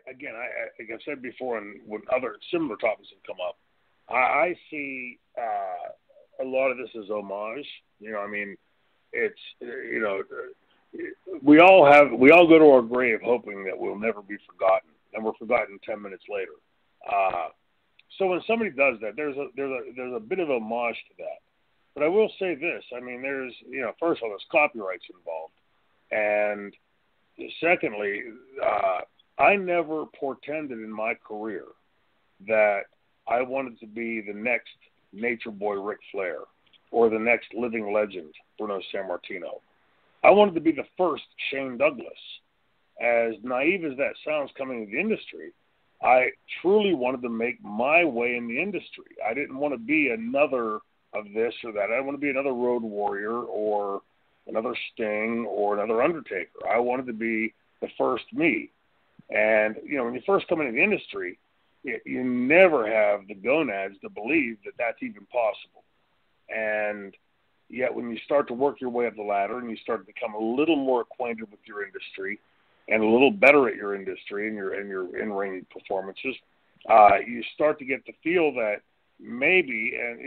again, like I've said before, and when other similar topics have come up, I see a lot of this as homage. I mean, it's we all go to our grave hoping that we'll never be forgotten, and we're forgotten 10 minutes later. So when somebody does that, there's a bit of homage to that. But I will say this: I mean, there's first of all, there's copyrights involved, and secondly, I never portended in my career that I wanted to be the next Nature Boy Ric Flair or the next living legend Bruno Sammartino. I wanted to be the first Shane Douglas. As naive as that sounds coming into the industry, I truly wanted to make my way in the industry. I didn't want to be another of this or that. I didn't want to be another Road Warrior or another Sting or another Undertaker. I wanted to be the first me. And, when you first come into the industry, you never have the gonads to believe that that's even possible. And yet when you start to work your way up the ladder and you start to become a little more acquainted with your industry and a little better at your industry and your in-ring performances, you start to get the feel that maybe, and,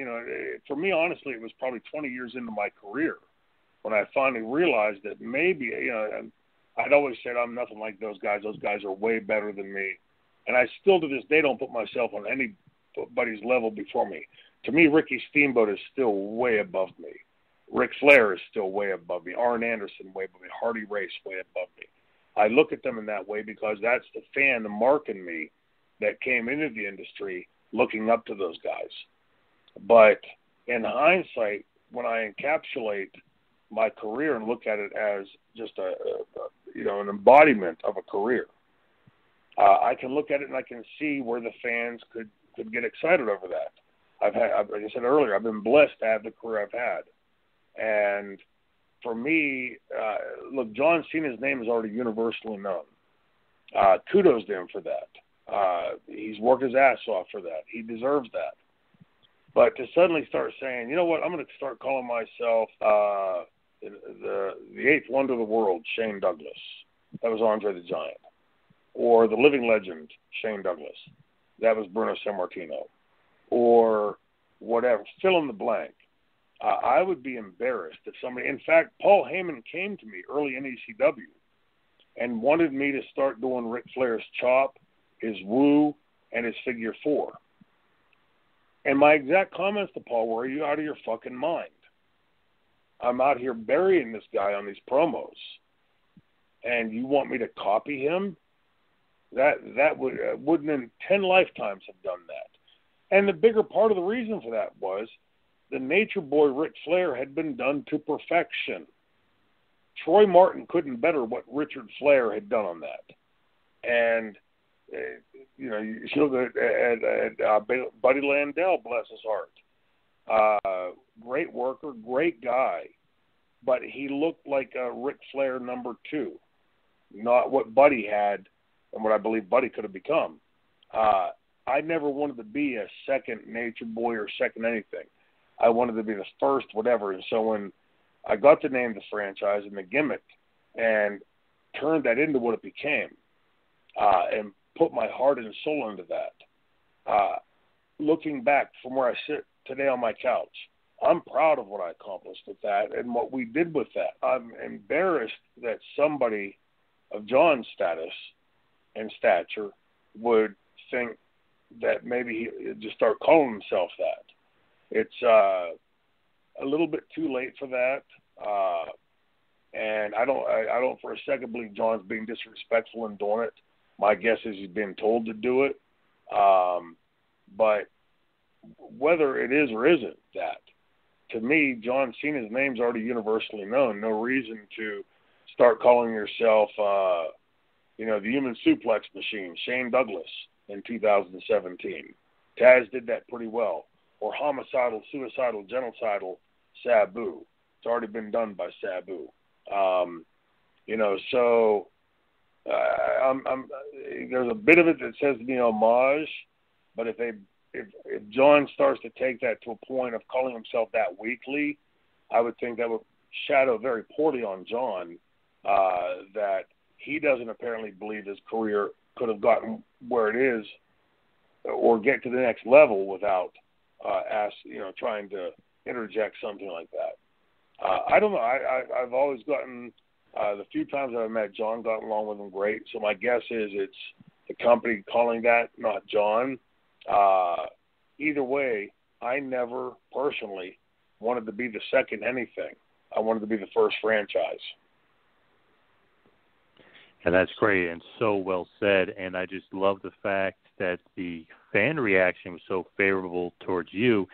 for me, honestly, it was probably 20 years into my career when I finally realized that maybe, I'd always said I'm nothing like those guys. Those guys are way better than me. And I still to this day don't put myself on anybody's level before me. To me, Ricky Steamboat is still way above me. Ric Flair is still way above me. Arn Anderson way above me. Hardy Race way above me. I look at them in that way because that's the fan, the mark in me that came into the industry looking up to those guys. But in hindsight, when I encapsulate my career and look at it as just an embodiment of a career, I can look at it and I can see where the fans could get excited over that. I've had, like I said earlier, I've been blessed to have the career I've had. And for me, look, John Cena's name is already universally known. Kudos to him for that. He's worked his ass off for that. He deserves that. But to suddenly start saying, you know what, I'm going to start calling myself the eighth wonder of the world, Shane Douglas. That was Andre the Giant. Or the living legend, Shane Douglas. That was Bruno Sammartino. Or whatever, fill in the blank. I would be embarrassed if somebody, in fact, Paul Heyman came to me early in ECW and wanted me to start doing Ric Flair's chop, his woo, and his figure four. And my exact comments to Paul were, are you out of your fucking mind? I'm out here burying this guy on these promos. And you want me to copy him? That wouldn't in 10 lifetimes have done that. And the bigger part of the reason for that was the Nature Boy Ric Flair had been done to perfection. Troy Martin couldn't better what Richard Flair had done on that. And, you look at Buddy Landell, bless his heart. Great worker, great guy. But he looked like a Ric Flair number 2, not what Buddy had and what I believe Buddy could have become. I never wanted to be a second Nature Boy or second anything. I wanted to be the first whatever. And so when I got to name the franchise and the gimmick and turned that into what it became and put my heart and soul into that, looking back from where I sit today on my couch, I'm proud of what I accomplished with that and what we did with that. I'm embarrassed that somebody of John's status and stature would think that maybe he just start calling himself that. It's a little bit too late for that, and I don't for a second believe John's being disrespectful in doing it. My guess is he's been told to do it, but whether it is or isn't that, to me, John Cena's name's already universally known. No reason to start calling yourself, the Human Suplex Machine, Shane Douglas, in 2017. Taz did that pretty well. Or homicidal, suicidal, genocidal Sabu. It's already been done by Sabu. So there's a bit of it that says to me homage, but if John starts to take that to a point of calling himself that weekly, I would think that would shadow very poorly on John, that he doesn't apparently believe his career could have gotten where it is or get to the next level without trying to interject something like that. I don't know. I've always gotten the few times I've met John, gotten along with him great. So my guess is it's the company calling that, not John. Either way, I never personally wanted to be the second anything. I wanted to be the first franchise. And that's great and so well said. And I just love the fact that the fan reaction was so favorable towards you.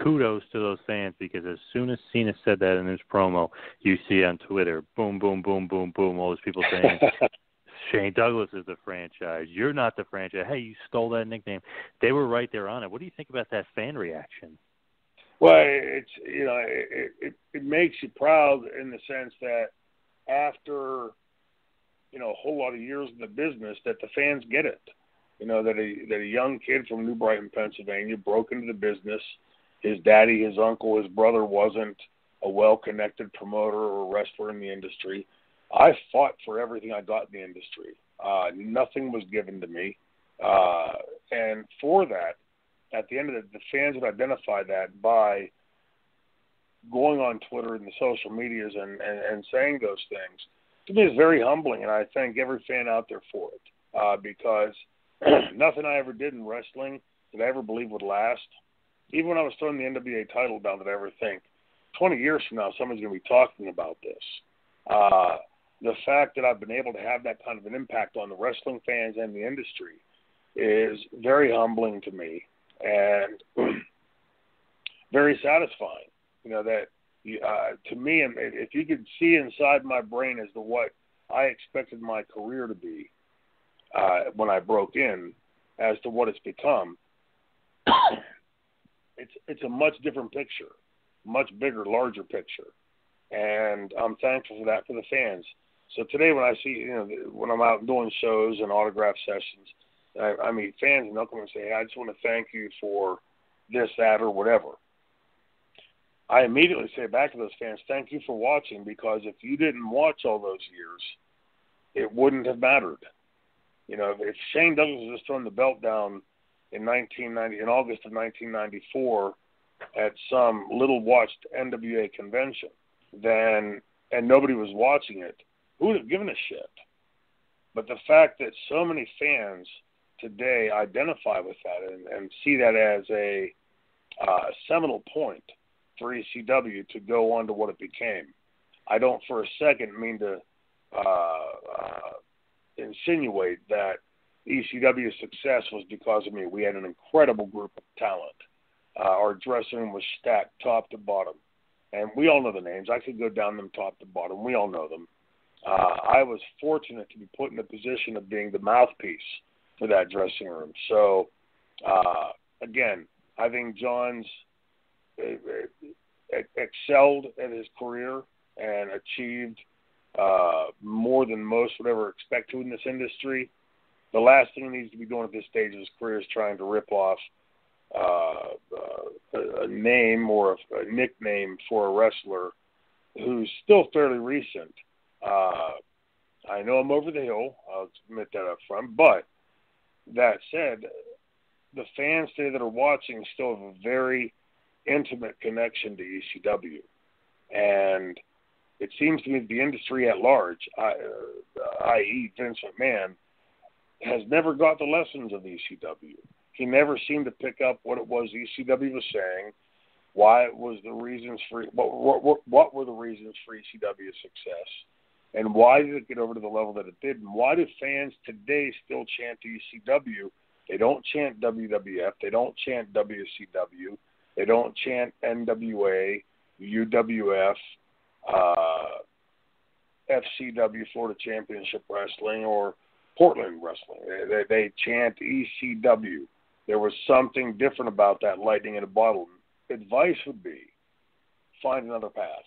Kudos to those fans, because as soon as Cena said that in his promo, you see on Twitter, boom, boom, boom, boom, boom, all those people saying, Shane Douglas is the franchise. You're not the franchise. Hey, you stole that nickname. They were right there on it. What do you think about that fan reaction? Well, it makes you proud in the sense that after a whole lot of years in the business, that the fans get it. That a young kid from New Brighton, Pennsylvania, broke into the business. His daddy, his uncle, his brother wasn't a well-connected promoter or wrestler in the industry. I fought for everything I got in the industry. Nothing was given to me. And for that, at the end of the fans would identify that by going on Twitter and the social medias and saying those things. To me, it's very humbling, and I thank every fan out there for it, because nothing I ever did in wrestling did I ever believe would last. Even when I was throwing the NWA title down, did I ever think 20 years from now someone's going to be talking about this? The fact that I've been able to have that kind of an impact on the wrestling fans and the industry is very humbling to me and very satisfying. To me, if you could see inside my brain as to what I expected my career to be when I broke in, as to what it's become, it's a much different picture, much bigger, larger picture, and I'm thankful for that for the fans. So today, when I see, when I'm out doing shows and autograph sessions, I meet fans and they'll come and say, "Hey, I just want to thank you for this, that, or whatever." I immediately say back to those fans, "Thank you for watching, because if you didn't watch all those years, it wouldn't have mattered." If Shane Douglas was just throwing the belt down in August of 1994 at some little watched NWA convention, and nobody was watching it, who would have given a shit? But the fact that so many fans today identify with that and see that as a seminal point for ECW to go on to what it became. I don't for a second mean to insinuate that ECW's success was because of me. We had an incredible group of talent. Our dressing room was stacked top to bottom. And we all know the names. I could go down them top to bottom. We all know them. I was fortunate to be put in the position of being the mouthpiece for that dressing room. So, again, I think John's excelled at his career and achieved more than most would ever expect to in this industry. The last thing he needs to be doing at this stage of his career is trying to rip off a name or a nickname for a wrestler who's still fairly recent. I know I'm over the hill. I'll admit that up front. But that said, the fans today that are watching still have a very intimate connection to ECW. And it seems to me that the industry at large, i.e. Vince McMahon, has never got the lessons of ECW. He never seemed to pick up what it was ECW was saying, why it was the reasons for what were the reasons for ECW's success, and why did it get over to the level that it did, and why do fans today still chant ECW? They don't chant WWF, they don't chant WCW, they don't chant NWA, UWF, FCW, Florida Championship Wrestling, or Portland Wrestling. They chant ECW. There was something different about that lightning in a bottle. Advice would be, find another path.